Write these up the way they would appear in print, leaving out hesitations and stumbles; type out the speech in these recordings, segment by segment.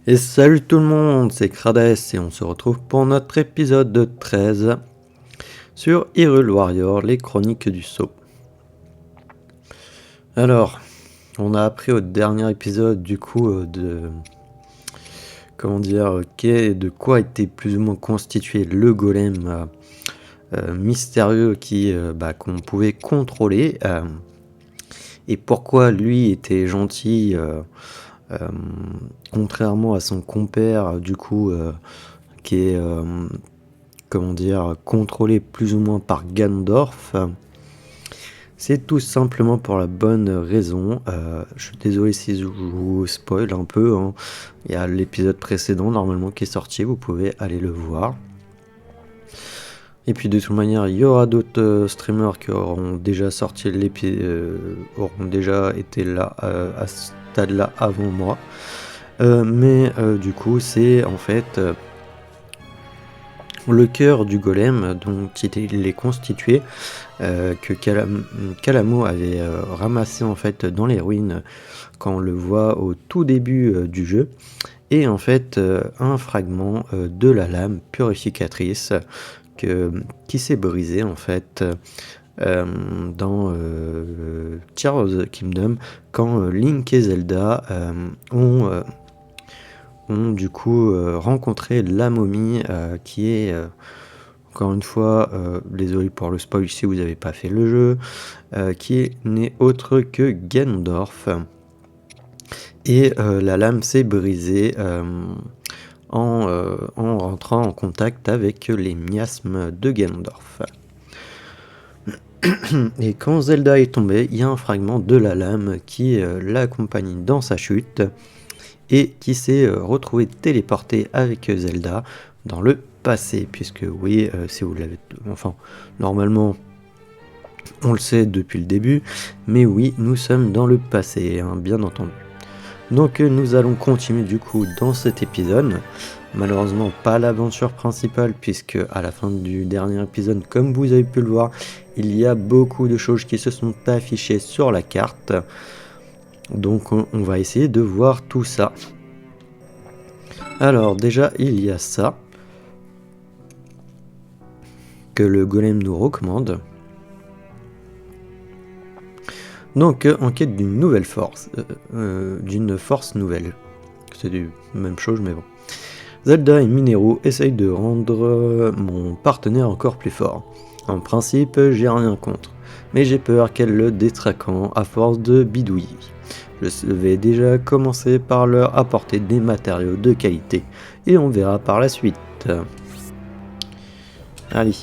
Et salut tout le monde, c'est Krades et on se retrouve pour notre épisode 13 sur Hyrule Warrior, les chroniques du sceau. Alors, on a appris au dernier épisode de quoi était plus ou moins constitué le golem mystérieux qu'on pouvait contrôler et pourquoi lui était gentil. Contrairement à son compère, qui est contrôlé plus ou moins par Ganondorf. C'est tout simplement pour la bonne raison. Je suis désolé si je vous spoil un peu. Il y a l'épisode précédent normalement qui est sorti, vous pouvez aller le voir. Et puis de toute manière, il y aura d'autres streamers qui auront déjà sorti auront déjà été là à ce stade-là avant moi. Du coup, c'est en fait le cœur du golem dont il est constitué, que Kalamo avait ramassé en fait dans les ruines quand on le voit au tout début du jeu. Et en fait, un fragment de la lame purificatrice qui s'est brisé en fait dans Tears Kingdom quand Link et Zelda ont du coup rencontré la momie qui est encore une fois, désolé pour le spoil si vous n'avez pas fait le jeu, qui n'est autre que Ganondorf. Et la lame s'est brisée en rentrant en contact avec les miasmes de Ganondorf. Et quand Zelda est tombée, il y a un fragment de la lame qui l'accompagne dans sa chute et qui s'est retrouvé téléporté avec Zelda dans le passé, puisque oui, si vous l'avez... Enfin, normalement, on le sait depuis le début, mais oui, nous sommes dans le passé, bien entendu. Donc nous allons continuer du coup dans cet épisode. Malheureusement pas l'aventure principale, puisque à la fin du dernier épisode, comme vous avez pu le voir, il y a beaucoup de choses qui se sont affichées sur la carte. Donc on va essayer de voir tout ça. Alors déjà il y a ça que le golem nous recommande. Donc en quête d'une nouvelle force, d'une force nouvelle. C'est la même chose mais bon. Zelda et Mineru essayent de rendre mon partenaire encore plus fort. En principe, j'ai rien contre, mais j'ai peur qu'elle le détraquant à force de bidouiller. Je vais déjà commencer par leur apporter des matériaux de qualité, et on verra par la suite. Allez.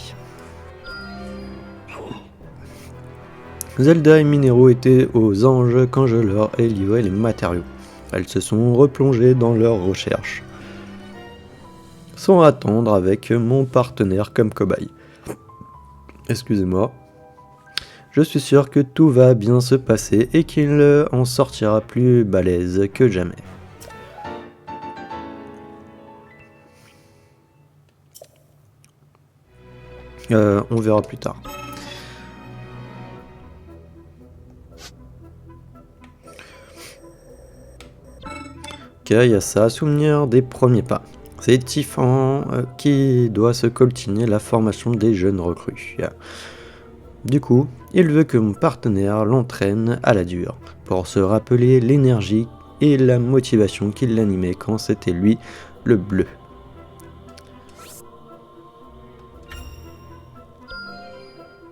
Zelda et Mineru étaient aux anges quand je leur ai livré les matériaux. Elles se sont replongées dans leurs recherches, sans attendre avec mon partenaire comme cobaye. Excusez-moi. Je suis sûr que tout va bien se passer et qu'il en sortira plus balèze que jamais. On verra plus tard. Ok, il y a ça, souvenir des premiers pas. C'est Tifan qui doit se coltiner la formation des jeunes recrues. Du coup, il veut que mon partenaire l'entraîne à la dure, pour se rappeler l'énergie et la motivation qui l'animait quand c'était lui, le bleu.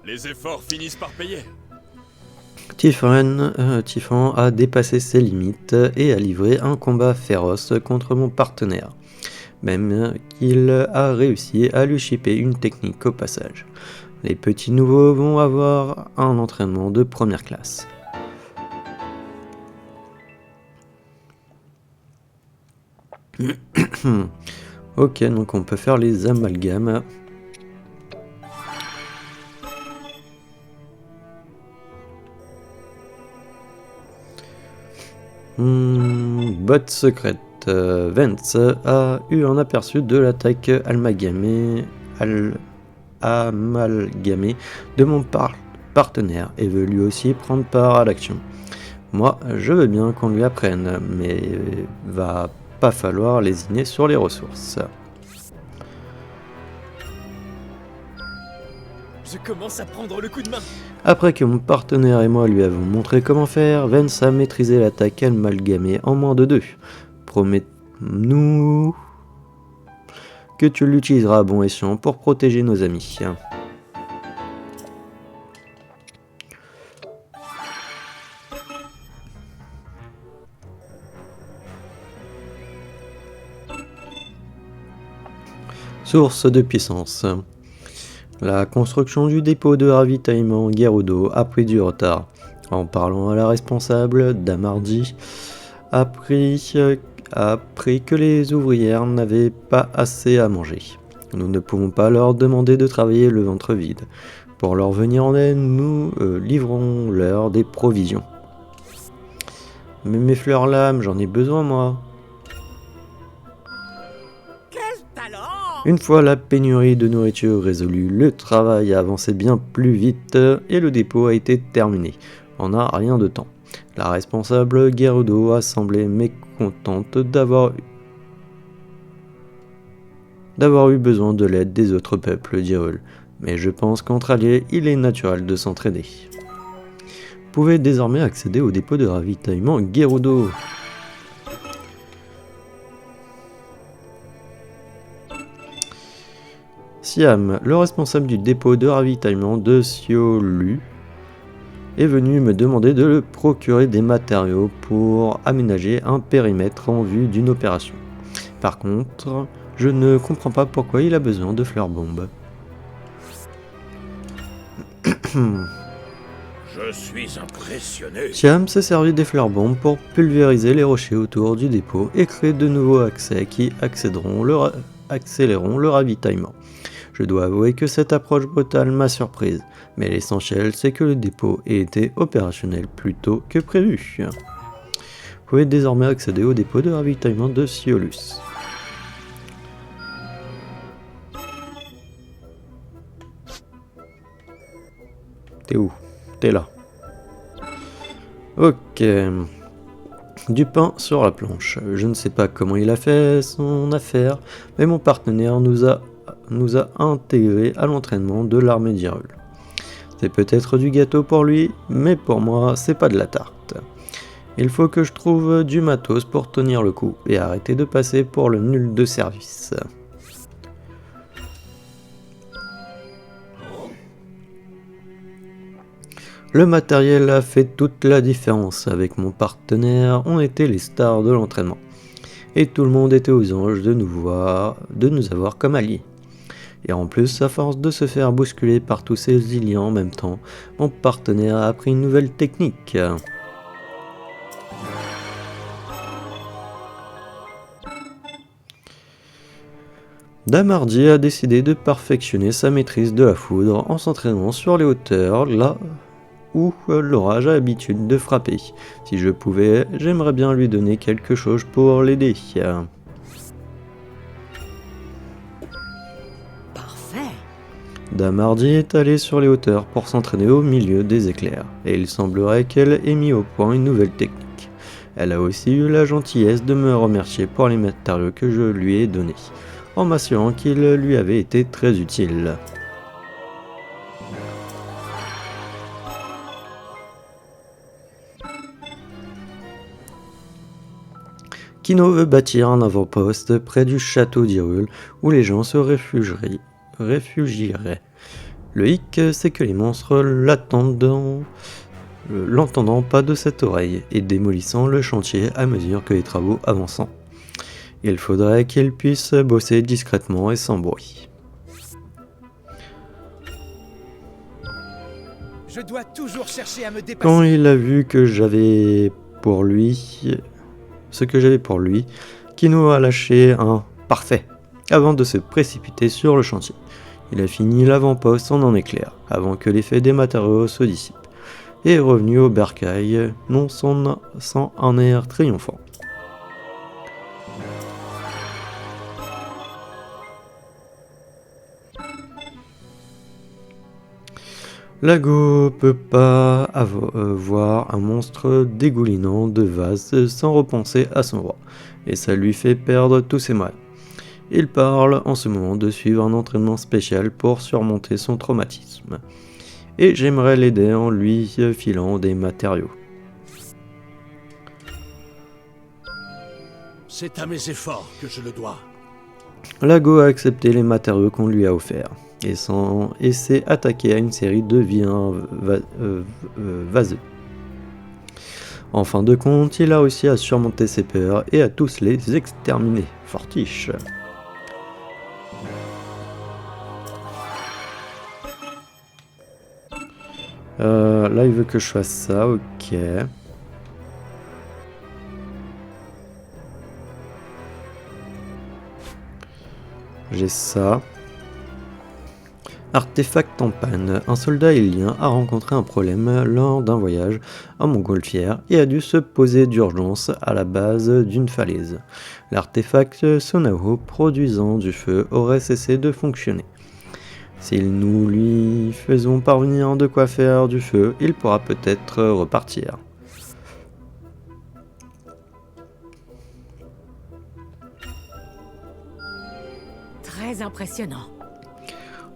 Les efforts finissent par payer. Tifan a dépassé ses limites et a livré un combat féroce contre mon partenaire. Même qu'il a réussi à lui chipper une technique au passage. Les petits nouveaux vont avoir un entraînement de première classe. Ok, donc on peut faire les amalgames. Botte secrète. Vance a eu un aperçu de l'attaque amalgamée de mon partenaire et veut lui aussi prendre part à l'action. Moi, je veux bien qu'on lui apprenne, mais va pas falloir lésiner sur les ressources. Je commence à prendre le coup de main. Après que mon partenaire et moi lui avons montré comment faire, Vance a maîtrisé l'attaque amalgamée en moins de 2. Promets-nous que tu l'utiliseras à bon escient pour protéger nos amis. Source de puissance. La construction du dépôt de ravitaillement Gerudo a pris du retard. En parlant à la responsable, Damardi a appris que les ouvrières n'avaient pas assez à manger. Nous ne pouvons pas leur demander de travailler le ventre vide. Pour leur venir en aide, nous livrons-leur des provisions. Mais mes fleurs lames, j'en ai besoin moi. Une fois la pénurie de nourriture résolue, le travail a avancé bien plus vite et le dépôt a été terminé. En a rien de temps. La responsable Gerudo a semblé mécontente d'avoir eu besoin de l'aide des autres peuples d'Hyrule, mais je pense qu'entre alliés, il est naturel de s'entraider. Vous pouvez désormais accéder au dépôt de ravitaillement Gerudo. Siam, le responsable du dépôt de ravitaillement de Siolu, est venu me demander de le procurer des matériaux pour aménager un périmètre en vue d'une opération. Par contre, je ne comprends pas pourquoi il a besoin de fleurs bombes. Je suis impressionné. Siam s'est servi des fleurs bombes pour pulvériser les rochers autour du dépôt et créer de nouveaux accès qui accéléreront le ravitaillement. Je dois avouer que cette approche brutale m'a surprise, mais l'essentiel c'est que le dépôt ait été opérationnel plus tôt que prévu. Vous pouvez désormais accéder au dépôt de ravitaillement de Siolus. T'es où? T'es là. Ok. Du pain sur la planche. Je ne sais pas comment il a fait son affaire, mais mon partenaire nous a intégrés à l'entraînement de l'armée d'Hyrule. C'est peut-être du gâteau pour lui, mais pour moi, c'est pas de la tarte. Il faut que je trouve du matos pour tenir le coup et arrêter de passer pour le nul de service. Le matériel a fait toute la différence. Avec mon partenaire, on était les stars de l'entraînement. Et tout le monde était aux anges de nous avoir comme alliés. Et en plus, à force de se faire bousculer par tous ces iliens en même temps, mon partenaire a appris une nouvelle technique. Damardi a décidé de perfectionner sa maîtrise de la foudre en s'entraînant sur les hauteurs, là où l'orage a l'habitude de frapper. Si je pouvais, j'aimerais bien lui donner quelque chose pour l'aider. Parfait. Damardi est allée sur les hauteurs pour s'entraîner au milieu des éclairs, et il semblerait qu'elle ait mis au point une nouvelle technique. Elle a aussi eu la gentillesse de me remercier pour les matériaux que je lui ai donnés, en m'assurant qu'ils lui avaient été très utiles. Kino veut bâtir un avant-poste près du château d'Hyrule où les gens se réfugieraient. Le hic, c'est que les monstres l'entendant pas de cette oreille et démolissant le chantier à mesure que les travaux avancent. Il faudrait qu'ils puissent bosser discrètement et sans bruit. Je dois toujours chercher à me dépasser. Quand il a vu que j'avais pour lui ce que j'avais pour lui, Kino a lâché un parfait avant de se précipiter sur le chantier. Il a fini l'avant-poste en un éclair avant que l'effet des matériaux se dissipe et est revenu au bercail non sans un air triomphant. Lago peut pas voir un monstre dégoulinant de vase sans repenser à son roi, et ça lui fait perdre tous ses moyens. Il parle en ce moment de suivre un entraînement spécial pour surmonter son traumatisme. Et j'aimerais l'aider en lui filant des matériaux. C'est à mes efforts que je le dois. Lago a accepté les matériaux qu'on lui a offerts et s'est attaqué à une série de vilains vaseux. En fin de compte, il a réussi à surmonter ses peurs et à tous les exterminer. Fortiche. Là, il veut que je fasse ça, ok. J'ai ça. Artefact en panne. Un soldat ilien a rencontré un problème lors d'un voyage en montgolfière et a dû se poser d'urgence à la base d'une falaise. L'artefact Sonao produisant du feu aurait cessé de fonctionner. Si nous lui faisons parvenir de quoi faire du feu, il pourra peut-être repartir. Très impressionnant.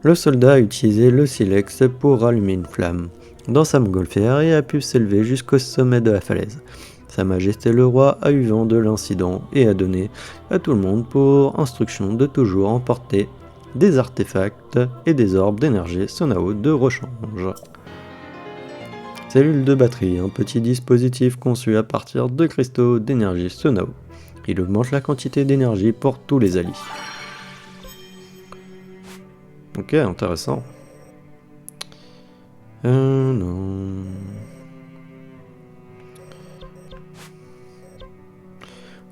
Le soldat a utilisé le silex pour rallumer une flamme dans sa montgolfière et a pu s'élever jusqu'au sommet de la falaise. Sa Majesté le Roi a eu vent de l'incident et a donné à tout le monde pour instruction de toujours emporter des artefacts et des orbes d'énergie Sonao de rechange. Cellule de batterie, un petit dispositif conçu à partir de cristaux d'énergie Sonao. Il augmente la quantité d'énergie pour tous les alliés. Ok, intéressant. Non.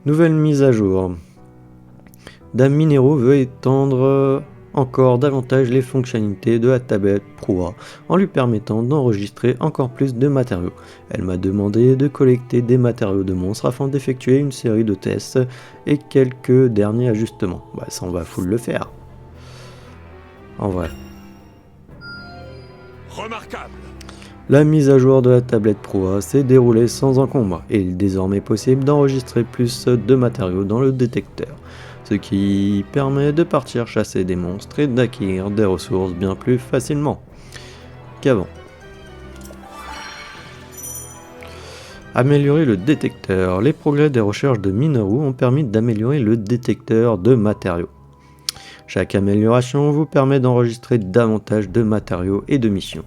Nouvelle mise à jour. Dame Minero veut étendre encore davantage les fonctionnalités de la tablette Proa en lui permettant d'enregistrer encore plus de matériaux. Elle m'a demandé de collecter des matériaux de monstres afin d'effectuer une série de tests et quelques derniers ajustements. Bah ça on va full le faire. En vrai. Remarquable. La mise à jour de la tablette Proa s'est déroulée sans encombre et il est désormais possible d'enregistrer plus de matériaux dans le détecteur, ce qui permet de partir chasser des monstres et d'acquérir des ressources bien plus facilement qu'avant. Améliorer le détecteur. Les progrès des recherches de Minoru ont permis d'améliorer le détecteur de matériaux. Chaque amélioration vous permet d'enregistrer davantage de matériaux et de missions.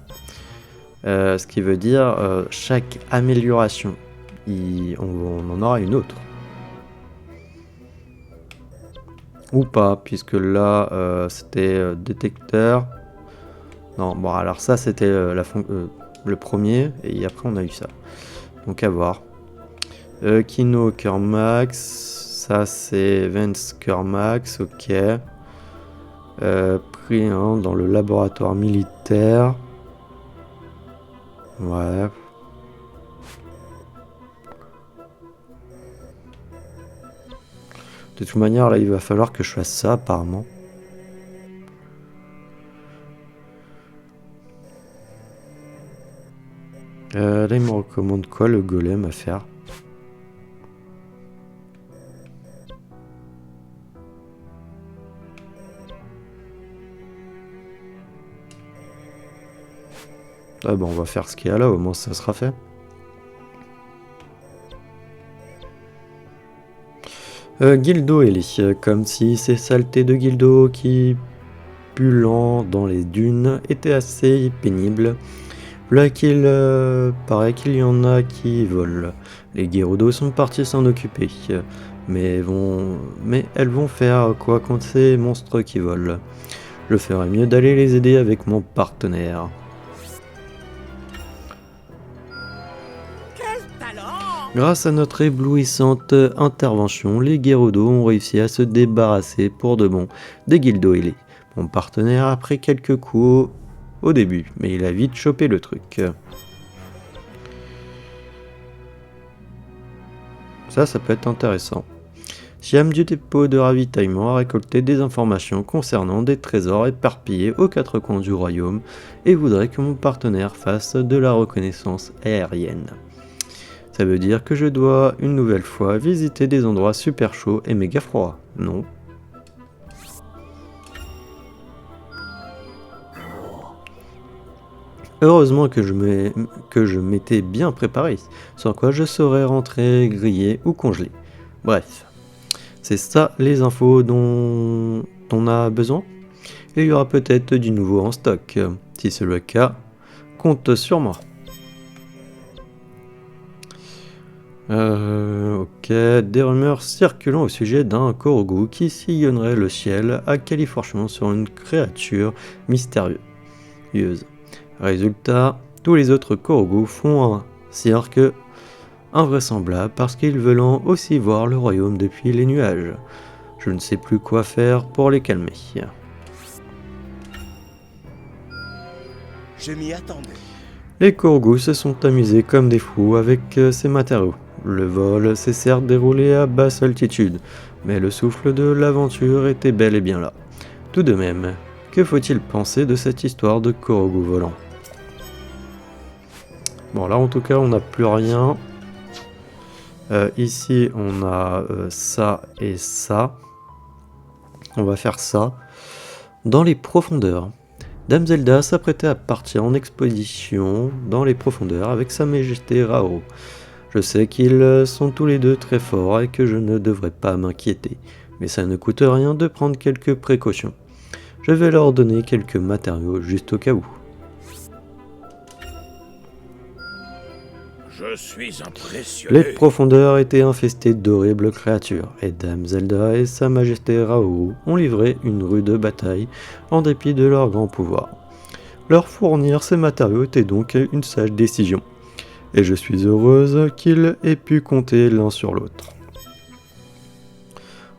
Ce qui veut dire chaque amélioration, on en aura une autre. Ou pas, puisque là c'était détecteur. Non, bon alors ça c'était le premier, et après on a eu ça. Donc à voir. Kino Cœur Max, ça c'est Vance Cœur Max, ok. Pris dans le laboratoire militaire. Ouais. De toute manière, là, il va falloir que je fasse ça, apparemment. Là, il me recommande quoi, le golem, à faire? Ah bon, on va faire ce qu'il y a là, au moins ça sera fait. Gildo Ellie, comme si ces saletés de Gildo qui pulant dans les dunes étaient assez pénibles. Là qu'il paraît qu'il y en a qui volent. Les Gerudo sont partis s'en occuper, mais elles vont faire quoi contre ces monstres qui volent? Je ferais mieux d'aller les aider avec mon partenaire. Grâce à notre éblouissante intervention, les Gerudo ont réussi à se débarrasser pour de bon des Gildo Ellie. Mon partenaire a pris quelques coups au début, mais il a vite chopé le truc. Ça peut être intéressant. J'aime du dépôt de ravitaillement à récolter des informations concernant des trésors éparpillés aux quatre coins du royaume et voudrais que mon partenaire fasse de la reconnaissance aérienne. Ça veut dire que je dois une nouvelle fois visiter des endroits super chauds et méga froids, non? Heureusement que je m'étais bien préparé, sans quoi je serais rentré grillé ou congelé. Bref, c'est ça les infos dont on a besoin. Il y aura peut-être du nouveau en stock. Si c'est le cas, compte sur moi. Ok, des rumeurs circulant au sujet d'un Korogu qui sillonnerait le ciel à califorchement sur une créature mystérieuse. Résultat, tous les autres Korogu font un cirque invraisemblable parce qu'ils veulent aussi voir le royaume depuis les nuages. Je ne sais plus quoi faire pour les calmer. Je m'y attendais. Les Korogu se sont amusés comme des fous avec ces matériaux. Le vol s'est certes déroulé à basse altitude, mais le souffle de l'aventure était bel et bien là. Tout de même, que faut-il penser de cette histoire de Korogu volant? Bon, là en tout cas on n'a plus rien. Ici on a ça et ça. On va faire ça. Dans les profondeurs. Dame Zelda s'apprêtait à partir en expédition dans les profondeurs avec sa majesté Rao. Je sais qu'ils sont tous les deux très forts et que je ne devrais pas m'inquiéter, mais ça ne coûte rien de prendre quelques précautions. Je vais leur donner quelques matériaux juste au cas où. Je suis impressionné. Les profondeurs étaient infestées d'horribles créatures, et Dame Zelda et sa majesté Raoru ont livré une rude bataille en dépit de leur grand pouvoir. Leur fournir ces matériaux était donc une sage décision, et je suis heureuse qu'ils aient pu compter l'un sur l'autre.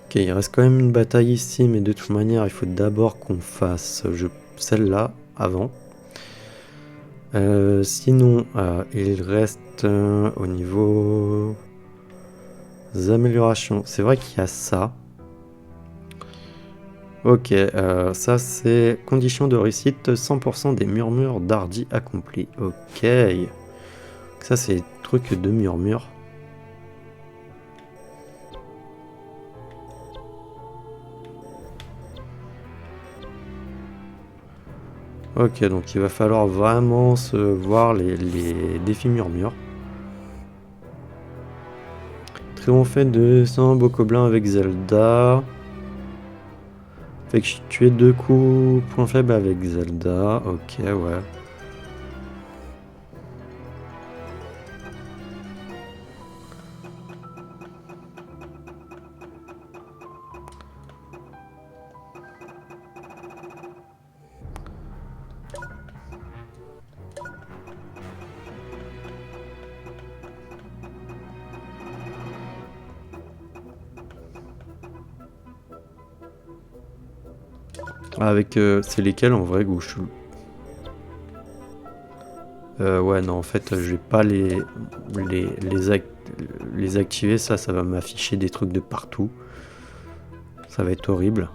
Ok, il reste quand même une bataille ici, mais de toute manière, il faut d'abord qu'on fasse celle-là avant. Sinon, il reste au niveau des améliorations. C'est vrai qu'il y a ça. Ok, ça c'est condition de réussite 100% des murmures d'Hardy accomplis. Ok. Ça c'est truc de murmure. Ok, donc il va falloir vraiment se voir les défis murmures. Triompher de 100 bokoblins avec Zelda. Fait que je tué 2 coups, point faible avec Zelda. Ok, ouais. Avec c'est lesquels en vrai gauche. Ouais non en fait je vais pas les activer, ça va m'afficher des trucs de partout. Ça va être horrible.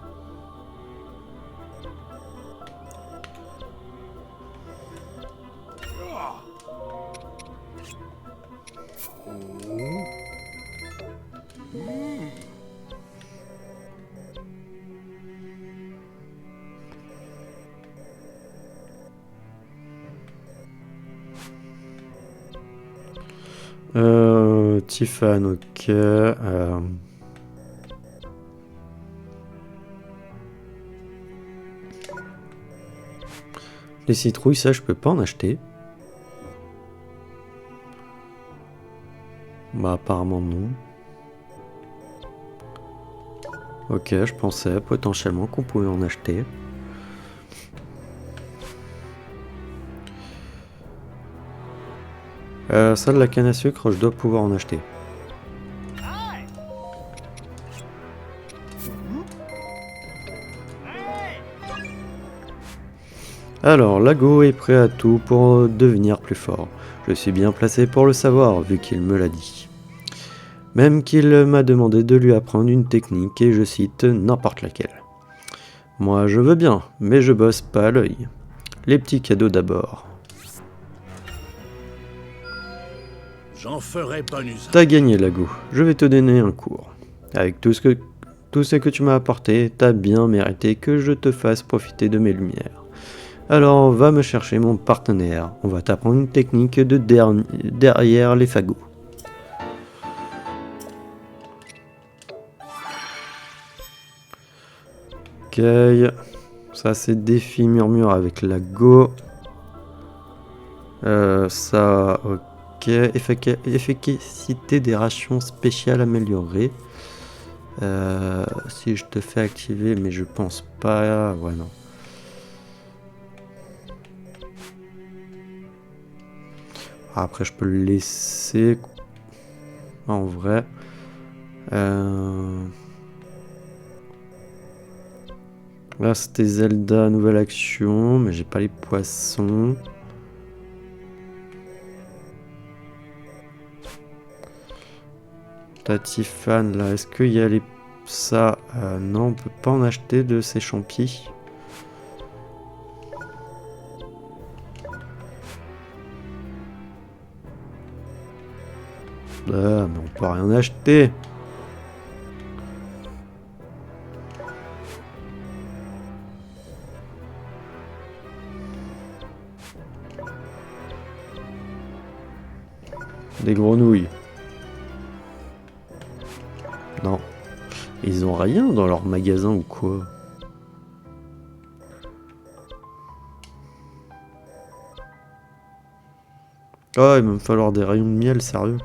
Tiffany, ok. Les citrouilles, ça je peux pas en acheter. Bah apparemment non. Ok, je pensais potentiellement qu'on pouvait en acheter. Ça de la canne à sucre, je dois pouvoir en acheter. Alors, Lago est prêt à tout pour devenir plus fort. Je suis bien placé pour le savoir, vu qu'il me l'a dit. Même qu'il m'a demandé de lui apprendre une technique et je cite n'importe laquelle. Moi je veux bien, mais je bosse pas à l'œil. Les petits cadeaux d'abord. J'en ferai bon usage. T'as gagné Lago, je vais te donner un cours. Avec tout ce que tu m'as apporté, t'as bien mérité que je te fasse profiter de mes lumières. Alors va me chercher mon partenaire, on va t'apprendre une technique de derrière les fagots. Ok, ça c'est défi murmure avec Lago. Ça, ok, efficacité des rations spéciales améliorées. Si je te fais activer, mais je pense pas. Ouais, non. Après, je peux le laisser. En vrai. Là, c'était Zelda, nouvelle action, mais j'ai pas les poissons. Tatifan, là, est-ce qu'il y a les... Ça, non, on peut pas en acheter de ces champis. Ah, mais on peut rien acheter. Des grenouilles. Non. Ils ont rien dans leur magasin ou quoi? Oh, il va me falloir des rayons de miel, sérieux.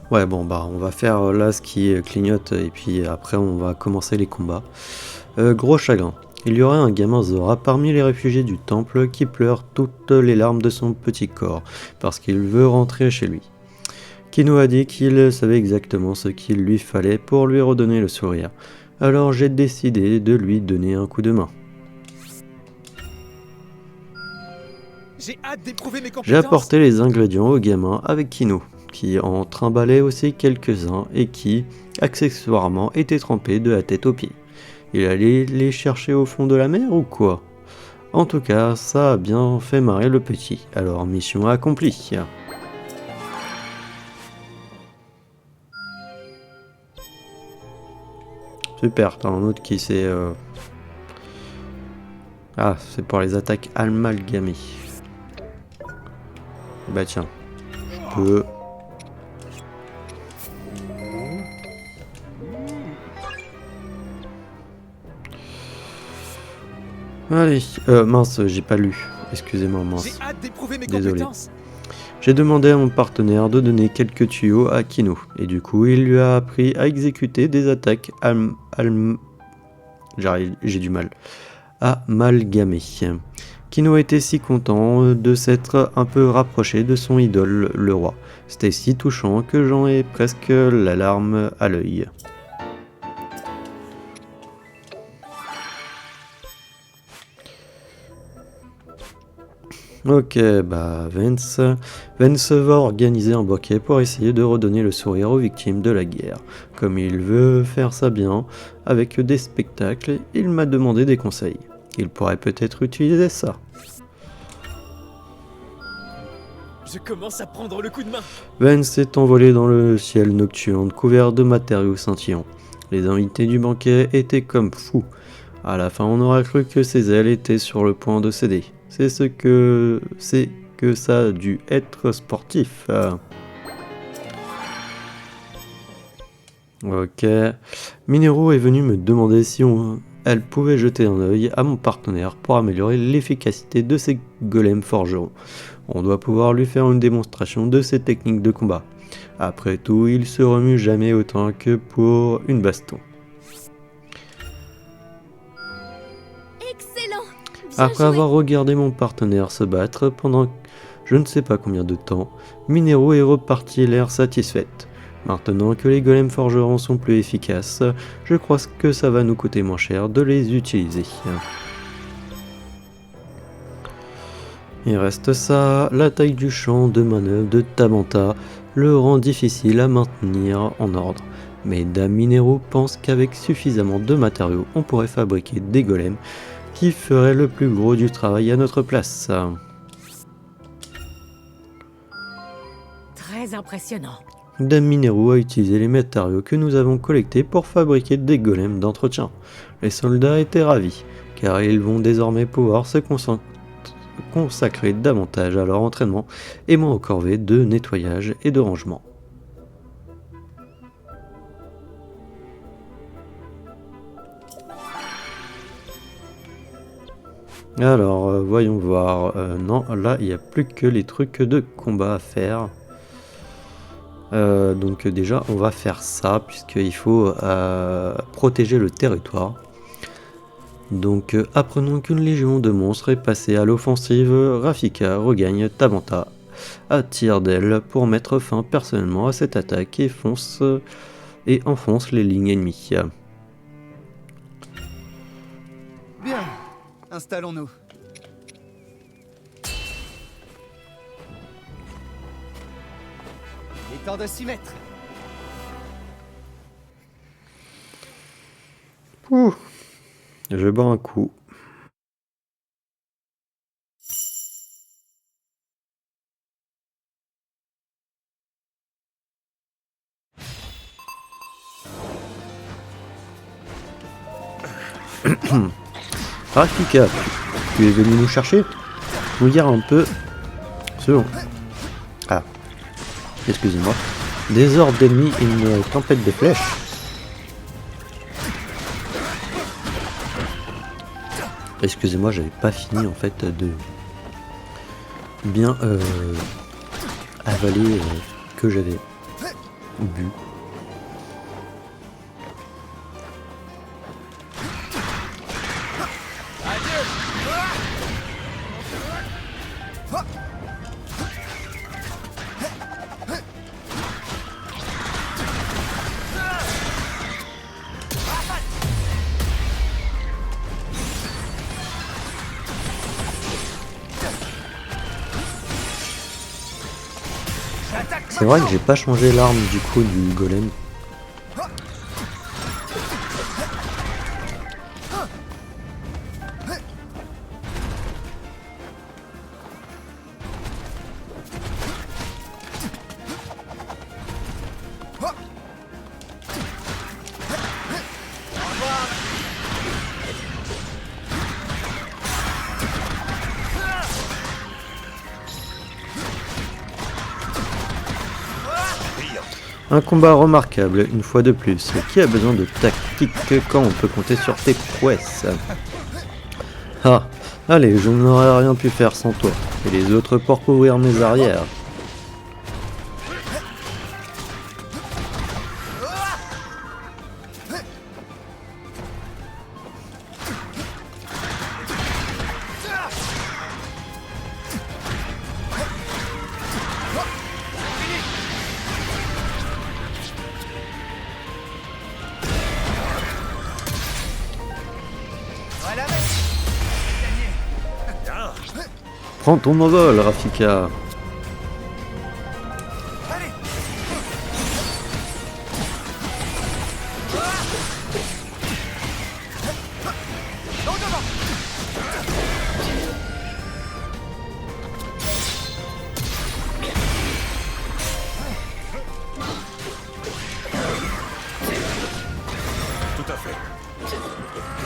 Ouais, bon, bah, on va faire là ce qui clignote et puis après on va commencer les combats. Gros chagrin. Il y aurait un gamin Zora parmi les réfugiés du temple qui pleure toutes les larmes de son petit corps parce qu'il veut rentrer chez lui. Kino a dit qu'il savait exactement ce qu'il lui fallait pour lui redonner le sourire. Alors j'ai décidé de lui donner un coup de main. J'ai hâte d'éprouver mes compétences. J'ai apporté les ingrédients au gamin avec Kino, qui en trimballait aussi quelques-uns et qui, accessoirement, était trempé de la tête aux pieds. Il allait les chercher au fond de la mer ou quoi? En tout cas, ça a bien fait marrer le petit, alors mission accomplie. Super, t'as un autre qui s'est... Ah, c'est pour les attaques amalgamées. Bah tiens, je peux... Allez, mince, j'ai pas lu. Excusez-moi, mince. J'ai hâte d'éprouver mes Désolé. compétences. J'ai demandé à mon partenaire de donner quelques tuyaux à Kino, et du coup il lui a appris à exécuter des attaques j'ai du mal. Amalgamées. Kino était si content de s'être un peu rapproché de son idole, le roi. C'était si touchant que j'en ai presque la larme à l'œil. Ok, bah Vance va organiser un banquet pour essayer de redonner le sourire aux victimes de la guerre. Comme il veut faire ça bien, avec des spectacles, il m'a demandé des conseils. Il pourrait peut-être utiliser ça. Je commence à prendre le coup de main. Vance s'est envolé dans le ciel nocturne couvert de matériaux scintillants. Les invités du banquet étaient comme fous. À la fin, on aura cru que ses ailes étaient sur le point de céder. C'est que ça a dû être sportif. Ok. Minero est venue me demander si elle pouvait jeter un œil à mon partenaire pour améliorer l'efficacité de ses golems forgerons. On doit pouvoir lui faire une démonstration de ses techniques de combat. Après tout, il se remue jamais autant que pour une baston. Après avoir regardé mon partenaire se battre pendant je ne sais pas combien de temps, Mineru est reparti l'air satisfaite. Maintenant que les golems forgerons sont plus efficaces, je crois que ça va nous coûter moins cher de les utiliser. Il reste ça, la taille du champ de manœuvre de Tabanta le rend difficile à maintenir en ordre. Mais Dame Mineru pense qu'avec suffisamment de matériaux, on pourrait fabriquer des golems qui feraient le plus gros du travail à notre place. Très impressionnant. Dame Mineru a utilisé les matériaux que nous avons collectés pour fabriquer des golems d'entretien. Les soldats étaient ravis, car ils vont désormais pouvoir se consacrer davantage à leur entraînement et moins aux corvées de nettoyage et de rangement. Alors, voyons voir. Non, là, il n'y a plus que les trucs de combat à faire. Donc déjà, on va faire ça, puisqu'il faut protéger le territoire. Donc, apprenons qu'une légion de monstres est passée à l'offensive. Rafika regagne Tabanta à tire d'aile pour mettre fin personnellement à cette attaque et enfonce les lignes ennemies. Bien, installons-nous. Il est temps de s'y mettre. Ouh, je bois un coup. Rafika, tu es venu nous chercher? Regarde un peu. Second. Ah, excusez-moi. Des hordes d'ennemis et une tempête de flèches. Excusez-moi, j'avais pas fini en fait de bien avaler que j'avais bu. C'est vrai que j'ai pas changé l'arme du coup du golem. Un combat remarquable, une fois de plus. Qui a besoin de tactique quand on peut compter sur tes prouesses? Ah, allez, je n'aurais rien pu faire sans toi. Et les autres pour couvrir mes arrières. Prends ton envol, Rafika.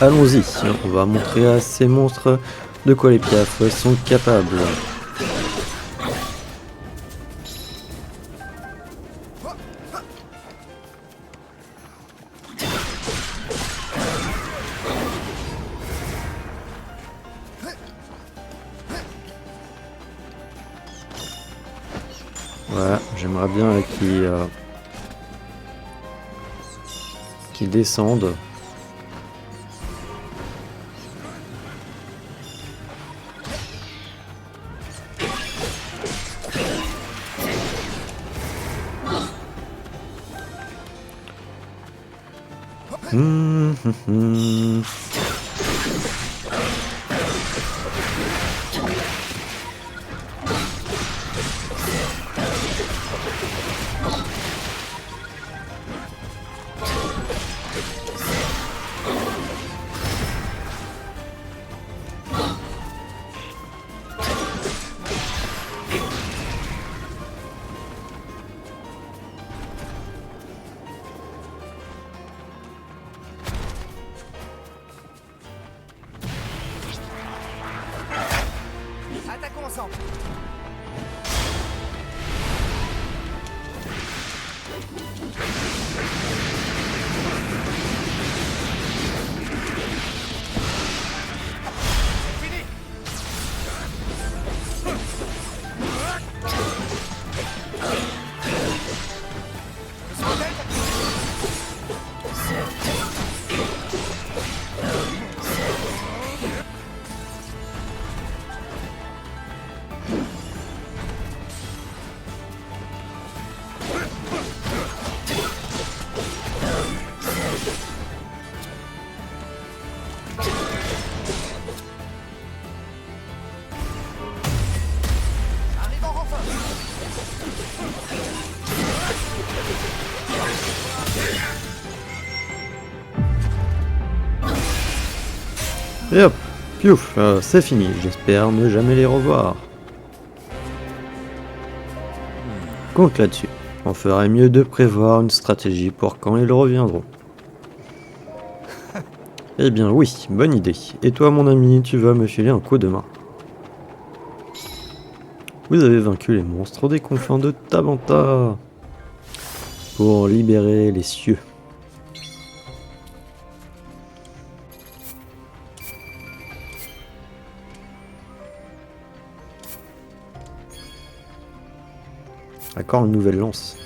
Allons-y, on va montrer à ces monstres de quoi les piafs sont capables. Voilà, j'aimerais bien qu'ils descendent. Hum, hum, hum. Attaquons ensemble. C'est fini. Je suis prêt. Arrive en renfort. Et hop, piouf, c'est fini. J'espère ne jamais les revoir. Compte là-dessus. On ferait mieux de prévoir une stratégie pour quand ils reviendront. Eh bien oui, bonne idée. Et toi mon ami, tu vas me filer un coup de main. Vous avez vaincu les monstres des confins de Tabanta pour libérer les cieux. Encore une nouvelle lance.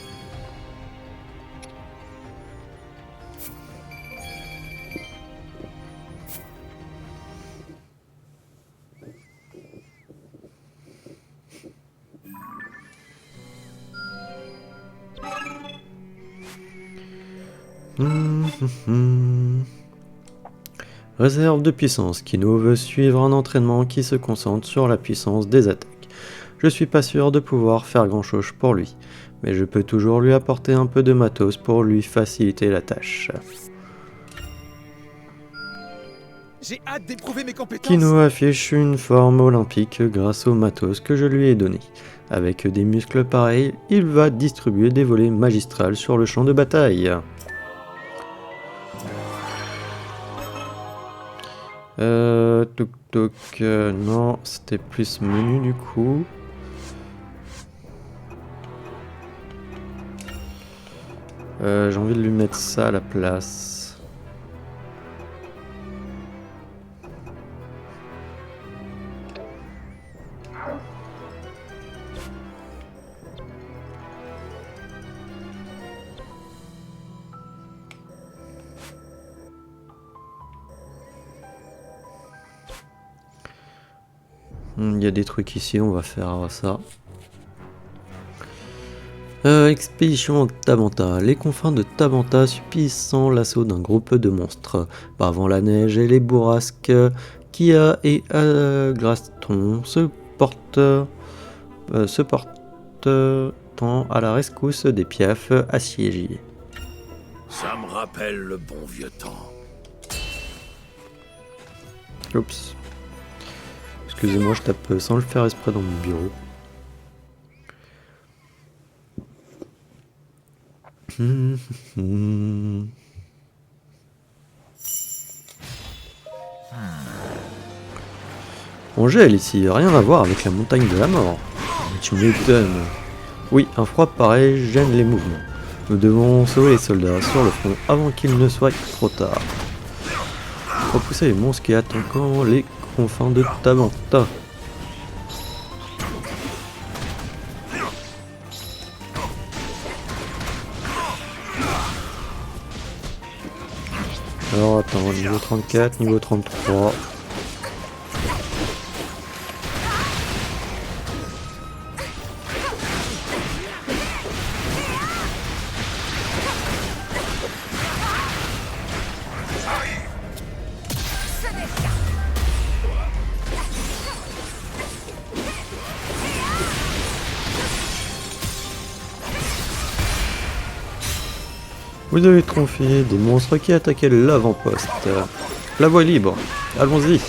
Réserve de puissance. Kino veut suivre un entraînement qui se concentre sur la puissance des attaques. Je suis pas sûr de pouvoir faire grand chose pour lui, mais je peux toujours lui apporter un peu de matos pour lui faciliter la tâche. J'ai hâte d'éprouver mes compétences. Kino affiche une forme olympique grâce au matos que je lui ai donné. Avec des muscles pareils, il va distribuer des volées magistrales sur le champ de bataille. Toc toc, non, c'était plus menu du coup. J'ai envie de lui mettre ça à la place. Il y a des trucs ici, on va faire ça. Expédition Tabanta. Les confins de Tabanta subissant l'assaut d'un groupe de monstres. Bravant la neige et les bourrasques, Kia et Agraston se portent à la rescousse des piafs assiégés. Ça me rappelle le bon vieux temps. Oups. Excusez-moi, je tape sans le faire exprès dans mon bureau. On gèle ici, rien à voir avec la montagne de la mort. Mais tu m'étonnes. Oui, un froid pareil gêne les mouvements. Nous devons sauver les soldats sur le front avant qu'il ne soit trop tard. Repousser les monstres qui attaquent les confins de Tabanta. Alors attends, niveau 34, niveau 33. Vous avez tronqué des monstres qui attaquaient l'avant-poste. La voie est libre. Allons-y.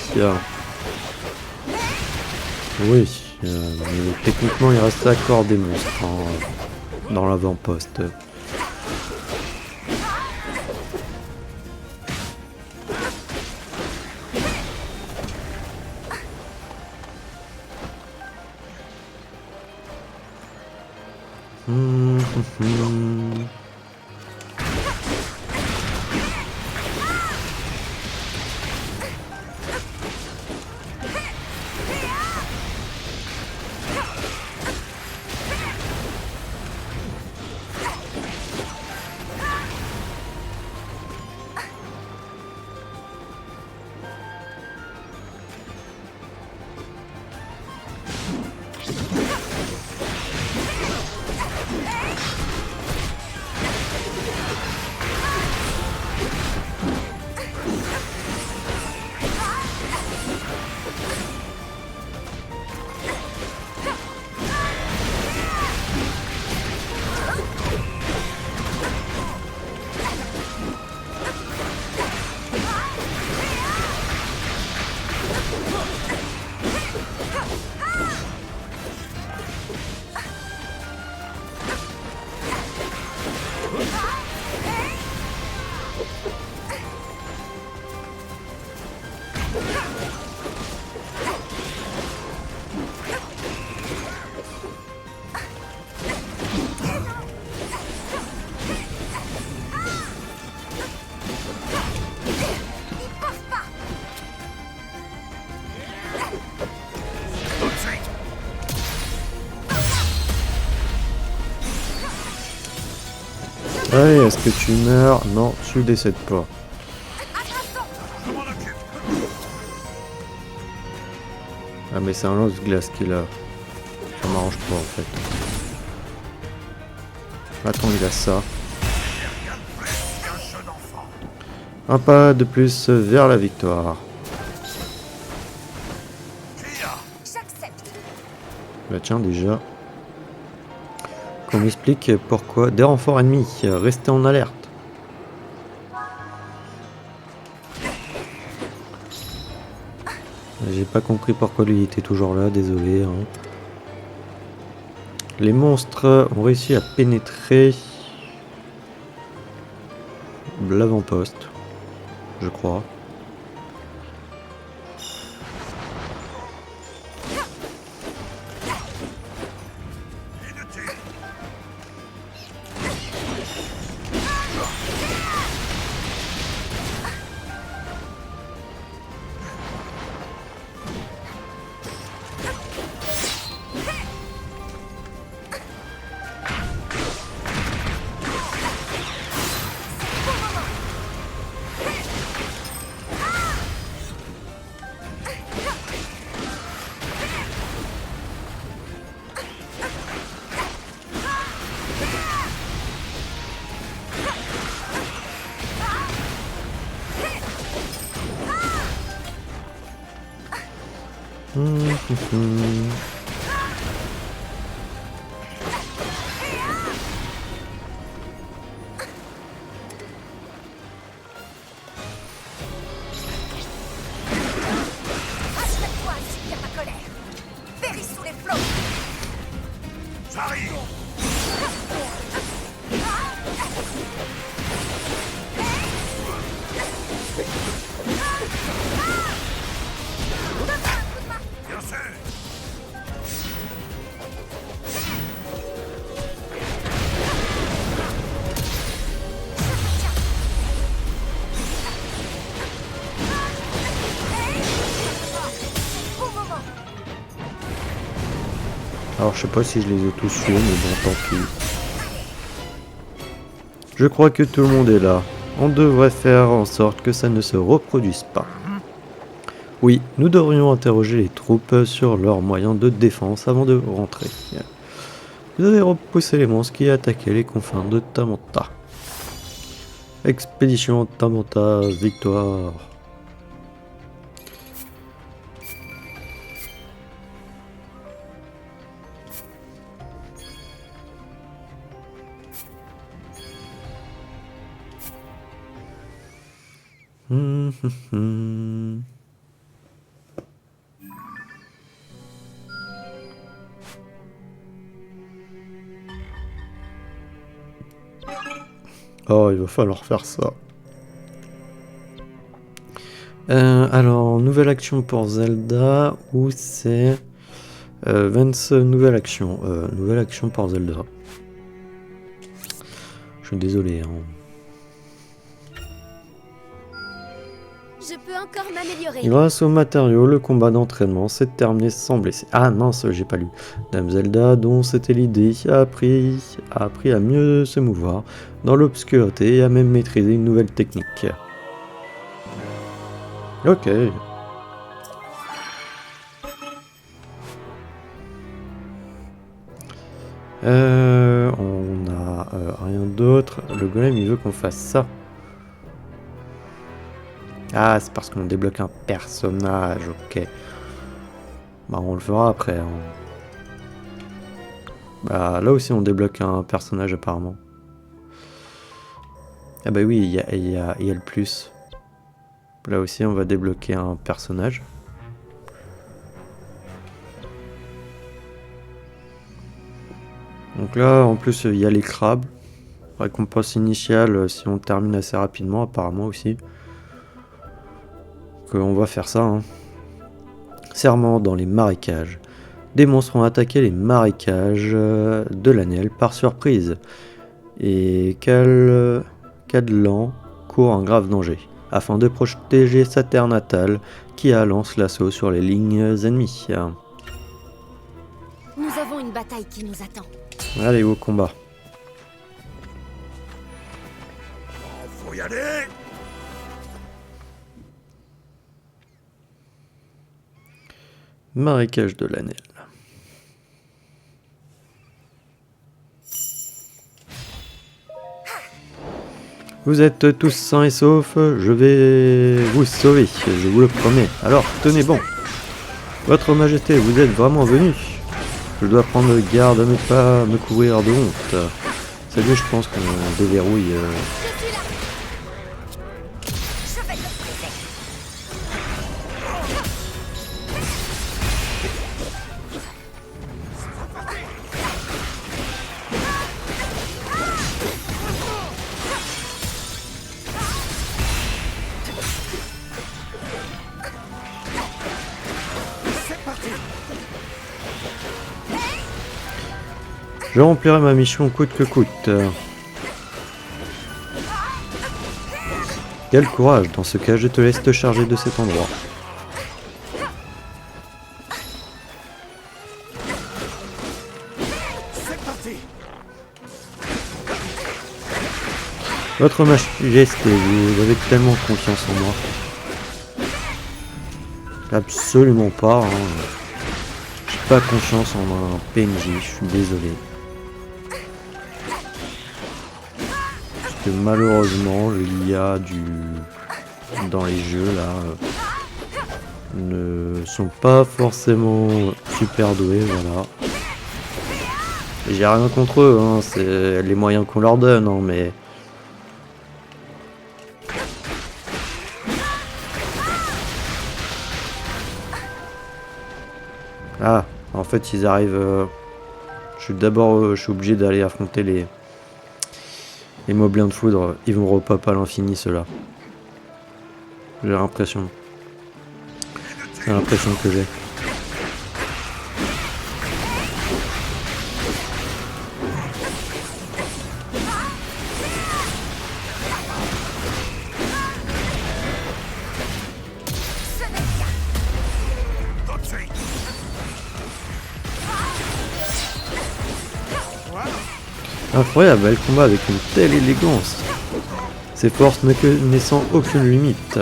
Oui, mais techniquement il reste encore des monstres dans l'avant-poste. Hum, hum, hum. Allez, est-ce que tu meurs? Non, tu décèdes pas. Ah mais c'est un lance-glace qu'il a. Ça m'arrange pas en fait. Attends, il a ça. Un pas de plus vers la victoire. Bah tiens déjà. Qu'on m'explique pourquoi des renforts ennemis, restez en alerte. J'ai pas compris pourquoi lui était toujours là, désolé. Hein. Les monstres ont réussi à pénétrer l'avant-poste, je crois. Alors je sais pas si je les ai tous tués, mais bon tant pis. Je crois que tout le monde est là. On devrait faire en sorte que ça ne se reproduise pas. Oui, nous devrions interroger les troupes sur leurs moyens de défense avant de rentrer. Vous avez repoussé les monstres qui attaquaient les confins de Tamanta. Expédition Tamanta, victoire. Hum, hum, hum. Oh, il va falloir faire ça. Alors, nouvelle action pour Zelda, ou c'est... Vance, nouvelle action. Nouvelle action pour Zelda. Je suis désolé. Hein. Je peux encore m'améliorer. Grâce aux matériaux, le combat d'entraînement s'est terminé sans blesser. Ah mince, j'ai pas lu. Dame Zelda, dont c'était l'idée, a appris à mieux se mouvoir dans l'obscurité et a même maîtrisé une nouvelle technique. Ok. On a rien d'autre. Le golem il veut qu'on fasse ça. Ah, c'est parce qu'on débloque un personnage, ok. Bah on le fera après. Hein. Bah là aussi on débloque un personnage apparemment. Ah bah oui, il y a le plus. Là aussi on va débloquer un personnage. Donc là en plus il y a les crabes. Récompense initiale si on termine assez rapidement apparemment aussi. On va faire ça. Hein. Serment dans les marécages. Des monstres ont attaqué les marécages de l'Anel par surprise. Et Cadlan court en grave danger. Afin de protéger sa terre natale, Kia lance l'assaut sur les lignes ennemies. Nous avons une bataille qui nous attend. Allez, au combat. Faut y aller. Marécage de l'Anel. Vous êtes tous sains et saufs, je vais vous sauver, je vous le promets. Alors, tenez bon. Votre Majesté, vous êtes vraiment venu. Je dois prendre garde à ne pas me couvrir de honte. C'est mieux, je pense qu'on déverrouille. Je remplirai ma mission coûte que coûte. Quel courage, dans ce cas je te laisse te charger de cet endroit. C'est parti. Votre Majesté, vous avez tellement confiance en moi. Absolument pas. Hein. J'ai pas confiance en un PNJ, je suis désolé. Que malheureusement l'IA dans les jeux là ne sont pas forcément super doués, voilà. J'ai rien contre eux, hein, c'est les moyens qu'on leur donne, hein, mais ah, en fait ils arrivent. Je suis obligé d'aller affronter les moblins de foudre, ils vont repop à l'infini ceux-là. J'ai l'impression. C'est l'impression que j'ai. Incroyable, elle combat avec une telle élégance. Ses forces ne connaissant aucune limite.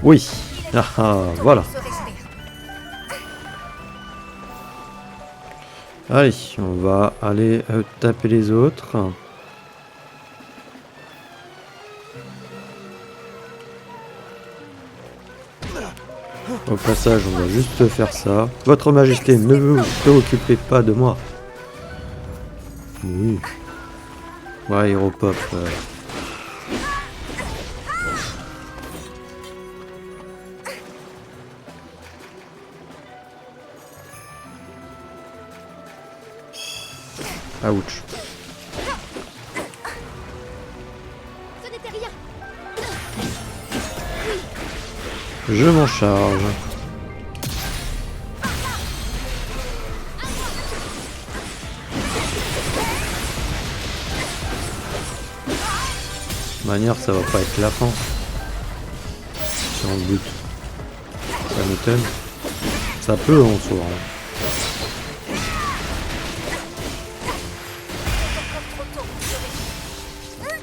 Oui, voilà. Allez, on va aller taper les autres. Au passage, on va juste faire ça. Votre Majesté, ne vous préoccupez pas de moi. Oui. Ouais, Aéropop. Ouch. Ce n'était rien. Je m'en charge. De manière, ça va pas être la fin. C'est dans le but. Ça m'étonne. Ça peut en soi.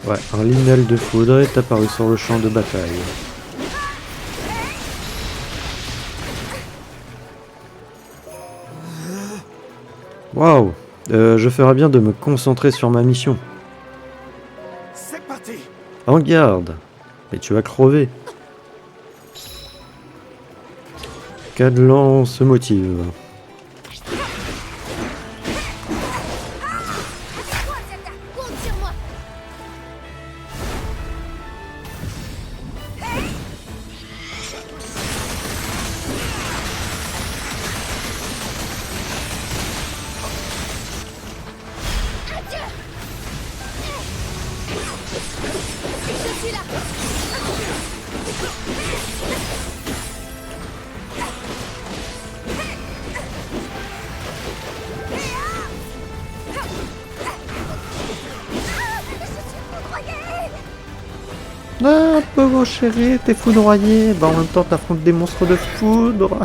Ouais, un linel de foudre est apparu sur le champ de bataille. Waouh, je ferais bien de me concentrer sur ma mission. C'est parti. En garde, mais tu vas crever. Cadlan se motive. Compte sur moi. Je suis là. Ah, pauvre chérie, t'es foudroyé. Bah, en même temps, t'affrontes des monstres de foudre.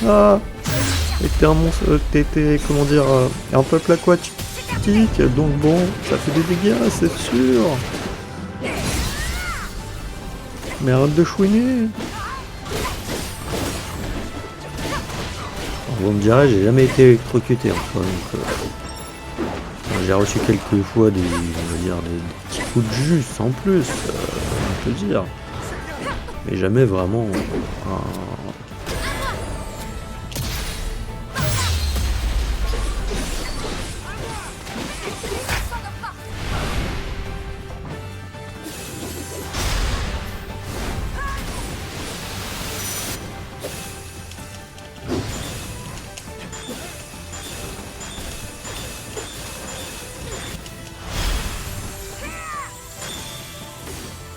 Et t'es un monstre, t'es, comment dire, un peuple aquatique. Donc bon, ça fait des dégâts, c'est sûr. Mais arrête de chouiner. Vous me direz, j'ai jamais été électrocuté enfin, donc, j'ai reçu quelques fois des, on va dire, des petits coups de jus en plus, on peut dire. Mais jamais vraiment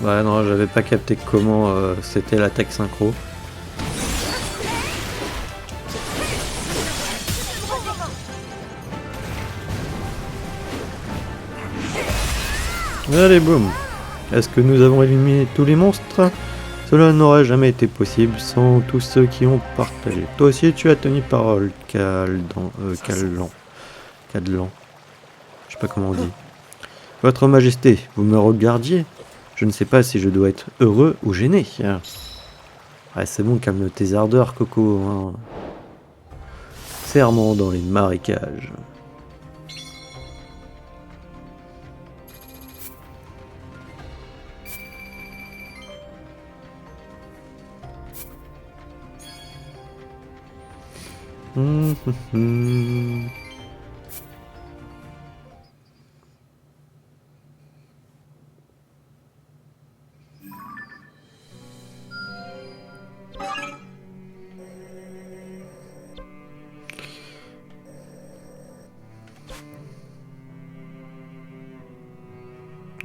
Ouais, non, j'avais pas capté comment c'était l'attaque synchro. Allez, boum. Est-ce que nous avons éliminé tous les monstres? Cela n'aurait jamais été possible sans tous ceux qui ont partagé. Toi aussi, tu as tenu parole, Cadlan. Je sais pas comment on dit. Votre Majesté, vous me regardiez? Je ne sais pas si je dois être heureux ou gêné. Ouais, c'est bon, calme tes ardeurs, Coco. Hein. Serment dans les marécages.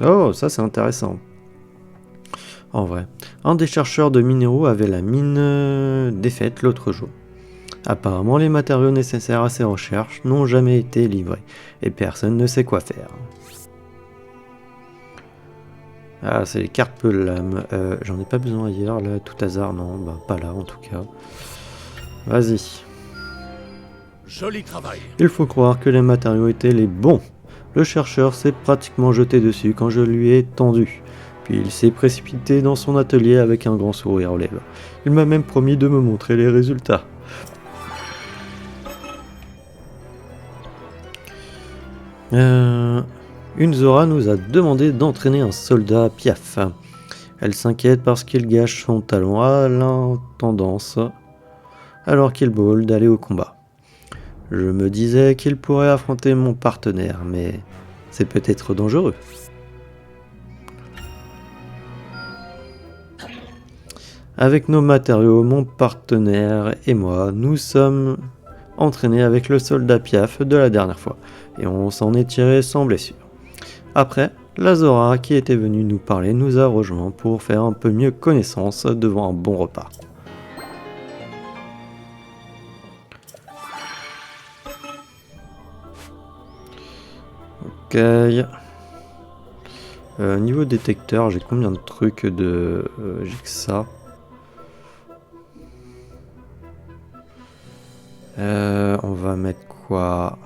Oh, ça c'est intéressant. En vrai, un des chercheurs de minéraux avait la mine défaite l'autre jour. Apparemment, les matériaux nécessaires à ces recherches n'ont jamais été livrés, et personne ne sait quoi faire. Ah, c'est les cartes Peul-Lame. J'en ai pas besoin ailleurs, là, tout hasard, non, bah pas là en tout cas. Vas-y. Joli travail. Il faut croire que les matériaux étaient les bons. Le chercheur s'est pratiquement jeté dessus quand je lui ai tendu. Puis il s'est précipité dans son atelier avec un grand sourire aux lèvres. Il m'a même promis de me montrer les résultats. Une Zora nous a demandé d'entraîner un soldat Piaf. Elle s'inquiète parce qu'il gâche son talent à l'intendance. alors qu'il brûle d'aller au combat. Je me disais qu'il pourrait affronter mon partenaire, mais c'est peut-être dangereux. Avec nos matériaux, mon partenaire et moi, nous sommes entraînés avec le soldat Piaf de la dernière fois, et on s'en est tiré sans blessure. Après, Lazora, qui était venue nous parler, nous a rejoints pour faire un peu mieux connaissance devant un bon repas. Ok. Niveau détecteur, j'ai combien de trucs de... j'ai que ça. On va mettre quoi?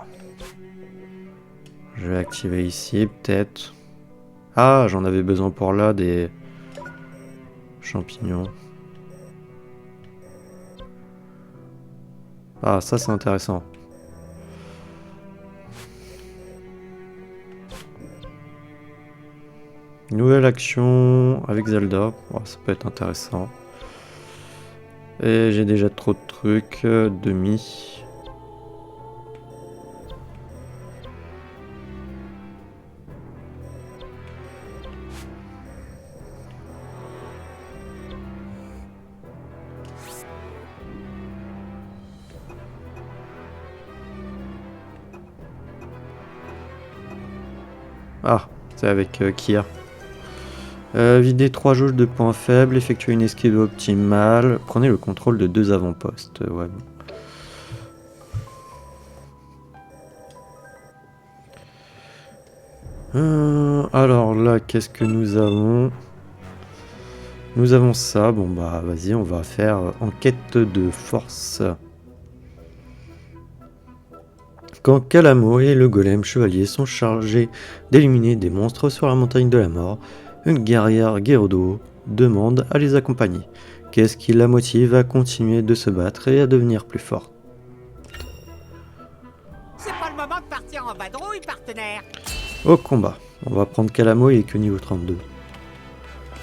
Je vais activer ici, peut-être. Ah, j'en avais besoin pour là, des champignons. Ah, ça c'est intéressant. Nouvelle action avec Zelda. Oh, ça peut être intéressant. Et j'ai déjà trop de trucs. Demi. Ah, c'est avec Kia. Vider 3 jauges de points faibles, effectuer une esquive optimale, prenez le contrôle de 2 avant-postes. Ouais. Alors là, qu'est-ce que nous avons? Nous avons ça, bon bah vas-y, on va faire enquête de force. Quand Calamo et le golem chevalier sont chargés d'éliminer des monstres sur la montagne de la mort, une guerrière Gerudo demande à les accompagner. Qu'est-ce qui la motive à continuer de se battre et à devenir plus forte? C'est pas le moment de partir en vadrouille, partenaire. Au combat, on va prendre Calamo, il est que niveau 32.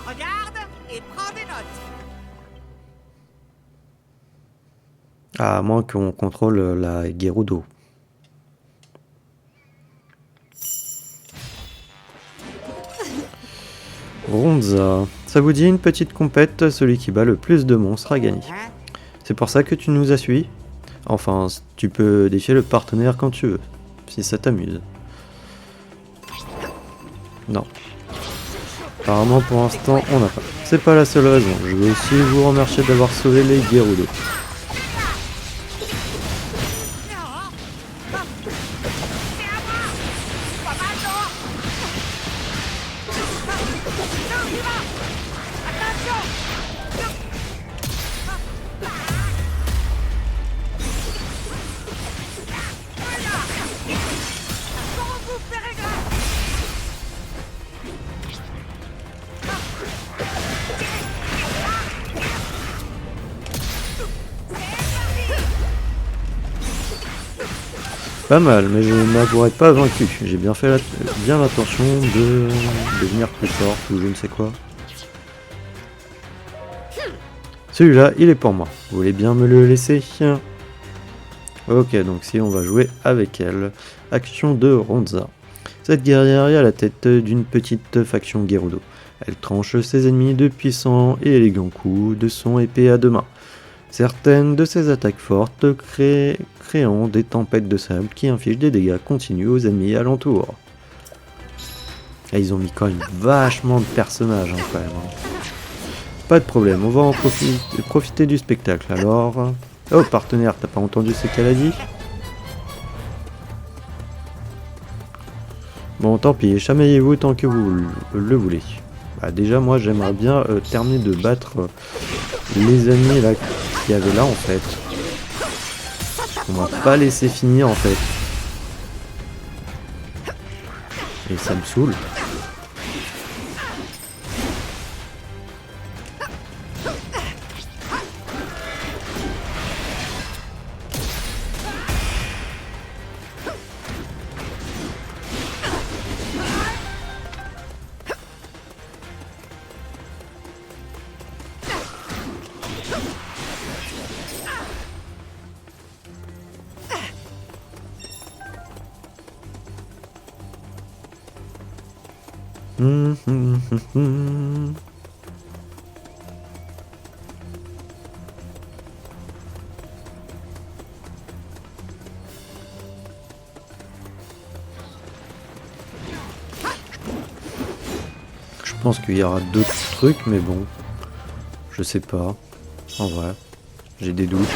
Regarde et prends des notes. À moins qu'on contrôle la Gerudo. Ronza, ça vous dit une petite compète, celui qui bat le plus de monstres a gagné. Hein? C'est pour ça que tu nous as suivis? Enfin, tu peux défier le partenaire quand tu veux, si ça t'amuse. Non. Apparemment pour l'instant on n'a pas. C'est pas la seule raison, je veux aussi vous remercier d'avoir sauvé les Gerudo. Pas mal, mais je ne m'avouerai pas vaincu. J'ai bien fait bien l'attention de devenir plus fort ou je ne sais quoi. Celui-là, il est pour moi. Vous voulez bien me le laisser? Ok, donc si on va jouer avec elle. Action de Ronza. Cette guerrière est à la tête d'une petite faction Gerudo. Elle tranche ses ennemis de puissants et élégants coups de son épée à deux mains. Certaines de ces attaques fortes créant des tempêtes de sable qui infligent des dégâts continus aux ennemis alentours. Et ils ont mis quand même vachement de personnages quand même. Pas de problème, on va en profiter du spectacle alors. Oh partenaire, t'as pas entendu ce qu'elle a dit? Bon tant pis, chamaillez-vous tant que vous le voulez. Bah, déjà moi j'aimerais bien terminer de battre les ennemis là qu'il y avait là en fait. On m'a pas laissé finir en fait. Et ça me saoule. Hum, hum, hum, hum. Je pense qu'il y aura d'autres trucs, mais bon, je sais pas. En vrai, j'ai des doutes.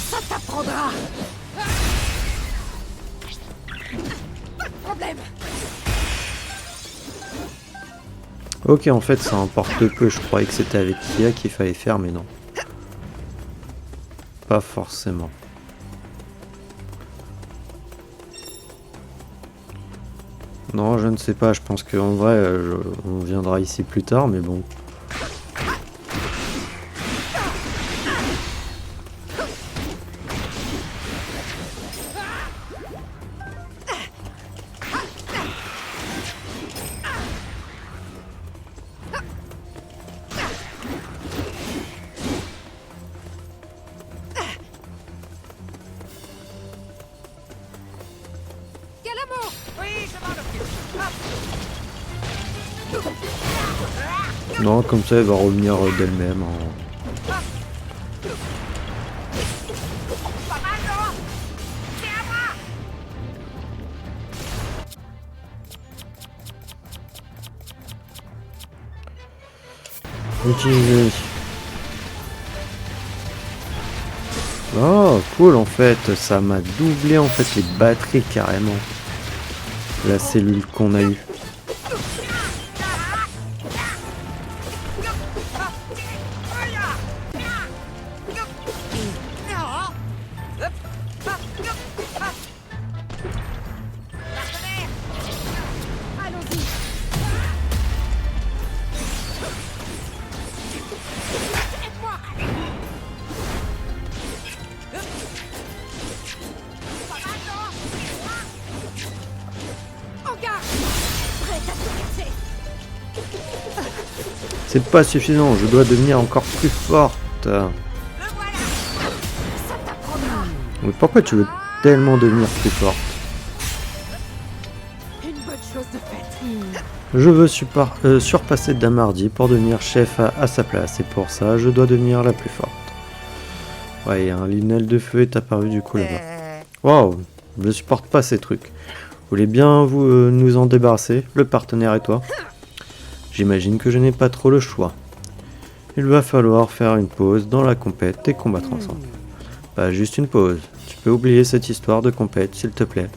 Ça t'apprendra. Pas de problème. Ok, en fait, ça importe peu. Je croyais que c'était avec Kia qu'il fallait faire, mais non. Pas forcément. Non, je ne sais pas. Je pense qu'en vrai, on viendra ici plus tard, mais bon. Calamo. Oui, je m'en occupe. Hop. Non, comme ça, elle va revenir d'elle-même. Pas mal, non? C'est à moi. Utiliser. Oh, cool, en fait, ça m'a doublé en fait les batteries carrément. La cellule qu'on a eue. Allons-y. Aide-moi. Pas mal, non? En garde. Prête à tout casser. C'est pas suffisant, je dois devenir encore plus forte. Le voilà. Ça t'apprendra. Mais pourquoi tu veux tellement devenir plus forte? Une bonne chose de faite. Je veux surpasser Damardi pour devenir chef à sa place, et pour ça, je dois devenir la plus forte. Ouais, et un linel de feu est apparu du coup là-bas. Waouh, je supporte pas ces trucs. Vous voulez bien vous nous en débarrasser, le partenaire et toi? J'imagine que je n'ai pas trop le choix. Il va falloir faire une pause dans la compète et combattre ensemble. Pas juste une pause. Tu peux oublier cette histoire de compète, s'il te plaît.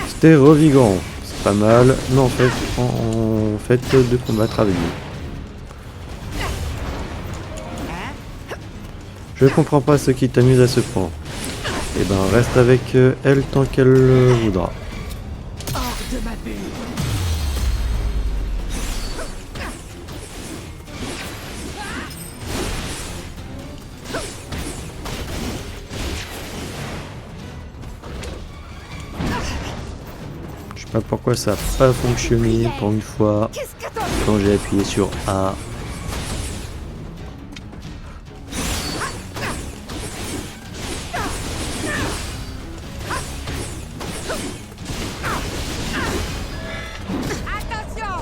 C'était revigorant. C'est pas mal, mais en fait de combattre avec vous. Je comprends pas ce qui t'amuse à ce point. Eh ben, reste avec elle tant qu'elle le voudra. Hors de ma bulle. Je sais pas pourquoi ça a pas fonctionné pour une fois Qu'est-ce que t'en quand j'ai appuyé sur A. Attention.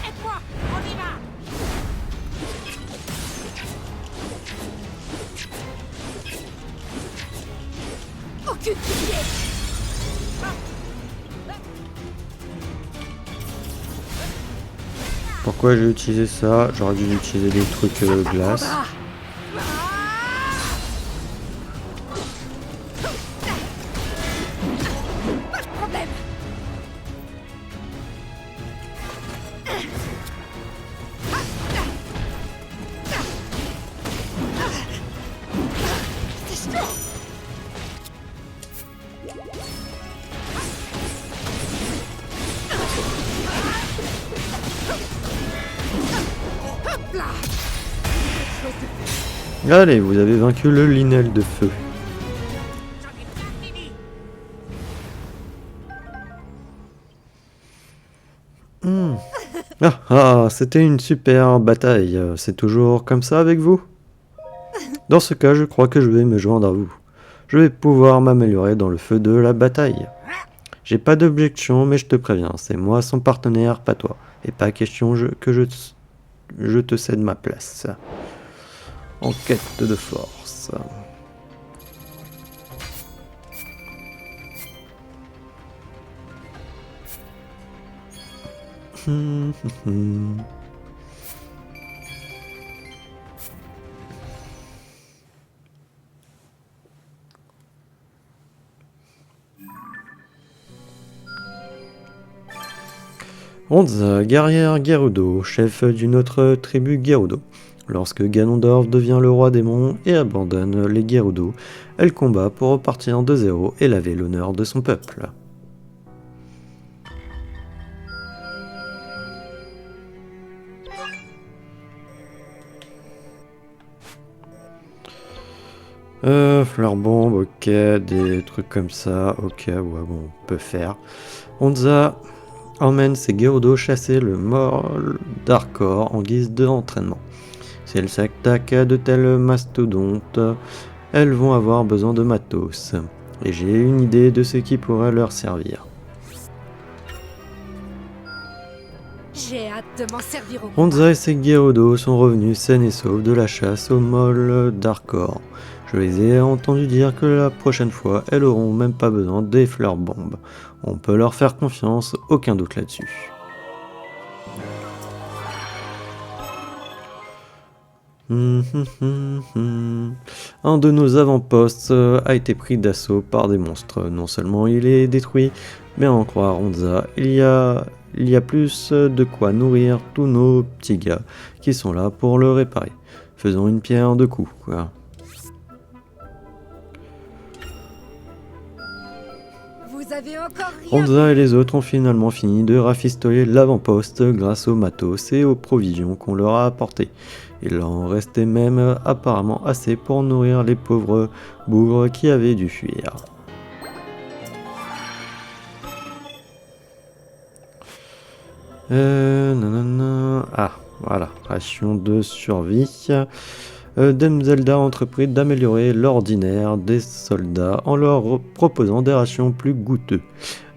Aide-moi. On y va. Occupe tes pieds. Pourquoi j'ai utilisé ça? J'aurais dû utiliser des trucs glace. Prendra. Allez, vous avez vaincu le Linel de feu. J'en ai pas fini. C'était une super bataille. C'est toujours comme ça avec vous? Dans ce cas, je crois que je vais me joindre à vous. Je vais pouvoir m'améliorer dans le feu de la bataille. J'ai pas d'objection, mais je te préviens, c'est moi son partenaire, pas toi. Et pas question que je te cède ma place. En quête de force. Honza, guerrière Gerudo, chef d'une autre tribu Gerudo. Lorsque Ganondorf devient le roi démon et abandonne les Gerudo, elle combat pour repartir de zéro et laver l'honneur de son peuple. Fleur bombe, ok, des trucs comme ça, ok, ouais, bon, on peut faire. Honza emmène ses Gerudo chasser le Mol d'Arkor en guise d'entraînement. Si elles s'attaquent à de tels mastodontes, elles vont avoir besoin de matos. Et j'ai une idée de ce qui pourrait leur servir. J'ai hâte de m'en servir au Honza et ses Gerudo sont revenus sains et saufs de la chasse au Mol d'Arkor. Je les ai entendus dire que la prochaine fois, elles auront même pas besoin des fleurs bombes. On peut leur faire confiance, aucun doute là-dessus. Un de nos avant-postes a été pris d'assaut par des monstres. Non seulement il est détruit, mais à en croire Honza, il y a plus de quoi nourrir tous nos petits gars qui sont là pour le réparer. Faisons une pierre deux coups, quoi. Vous avez encore rien. Honza et les autres ont finalement fini de rafistoler l'avant-poste grâce aux matos et aux provisions qu'on leur a apportées. Il en restait même apparemment assez pour nourrir les pauvres bougres qui avaient dû fuir. Ah, voilà, ration de survie. Dame Zelda a entrepris d'améliorer l'ordinaire des soldats en leur proposant des rations plus goûteux.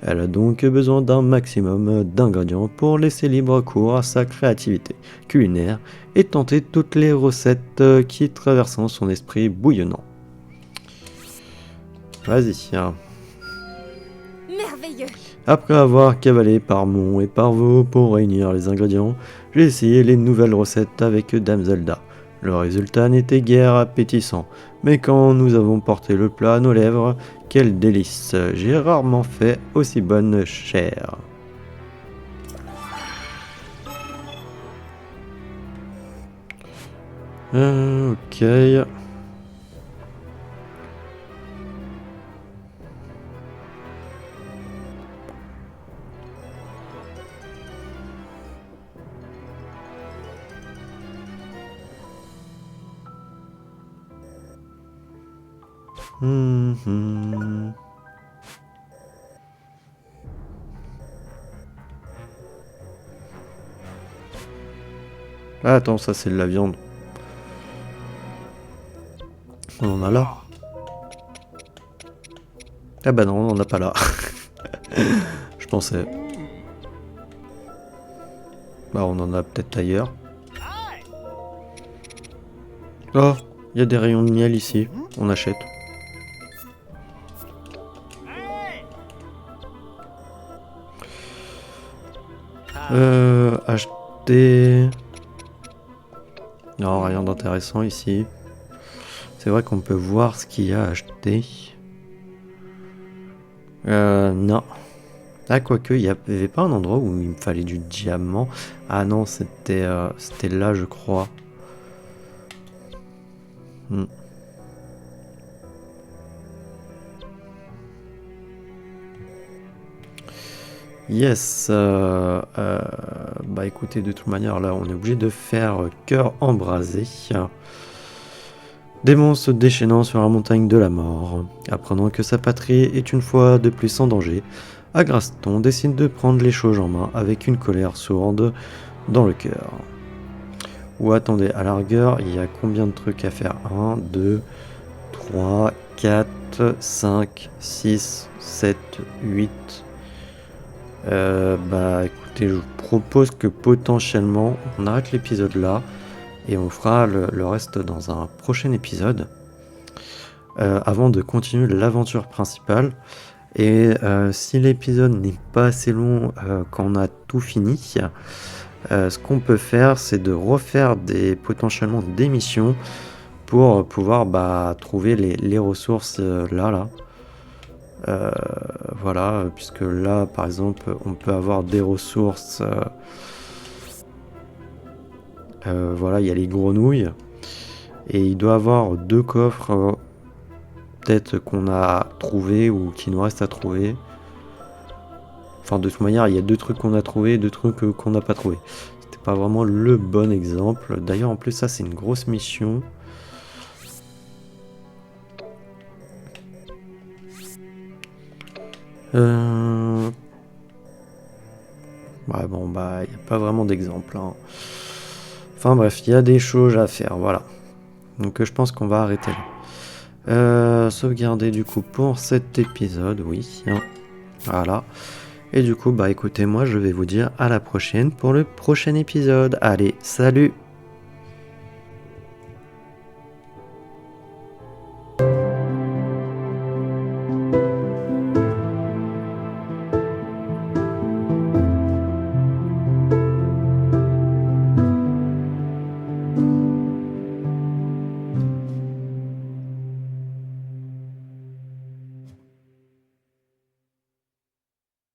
Elle a donc besoin d'un maximum d'ingrédients pour laisser libre cours à sa créativité culinaire et tenter toutes les recettes qui traversent son esprit bouillonnant. Vas-y. Merveilleux. Après avoir cavalé par Mont et par Vaux pour réunir les ingrédients, j'ai essayé les nouvelles recettes avec Dame Zelda. Le résultat n'était guère appétissant, mais quand nous avons porté le plat à nos lèvres, quel délice! J'ai rarement fait aussi bonne chair. Ok. Ah, attends, ça c'est de la viande. On en a là. Ah bah non, on en a pas là. Je pensais. Bah on en a peut-être ailleurs. Oh, il y a des rayons de miel ici. On achète. Acheter... Non, rien d'intéressant ici. C'est vrai qu'on peut voir ce qu'il y a à acheter. Non. Ah, quoique, il n'y avait pas un endroit où il me fallait du diamant. Ah non, c'était là, je crois. Yes, bah écoutez, de toute manière là on est obligé de faire cœur embrasé. Démon se déchaînant sur la montagne de la mort, apprenant que sa patrie est une fois de plus en danger, Agraston décide de prendre les choses en main avec une colère sourde dans le cœur. Ou attendez, à la rigueur, il y a combien de trucs à faire? 1, 2, 3, 4, 5, 6, 7, 8. Écoutez, je vous propose que potentiellement on arrête l'épisode là et on fera le reste dans un prochain épisode avant de continuer l'aventure principale. Et si l'épisode n'est pas assez long quand on a tout fini, ce qu'on peut faire, c'est de refaire potentiellement des missions pour pouvoir trouver les ressources là. Voilà, puisque là, par exemple, on peut avoir des ressources. Voilà, il y a les grenouilles. Et il doit avoir 2 coffres, peut-être qu'on a trouvé ou qui nous reste à trouver. Enfin, de toute manière, il y a 2 trucs qu'on a trouvé et 2 trucs qu'on n'a pas trouvé. C'était pas vraiment le bon exemple. D'ailleurs, en plus, ça, c'est une grosse mission. Ouais, bon, il n'y a pas vraiment d'exemple. Hein. Enfin bref, il y a des choses à faire, voilà. Donc je pense qu'on va arrêter là. Sauvegarder du coup pour cet épisode, oui. Hein. Voilà. Et du coup, écoutez, moi je vais vous dire à la prochaine pour le prochain épisode. Allez, salut!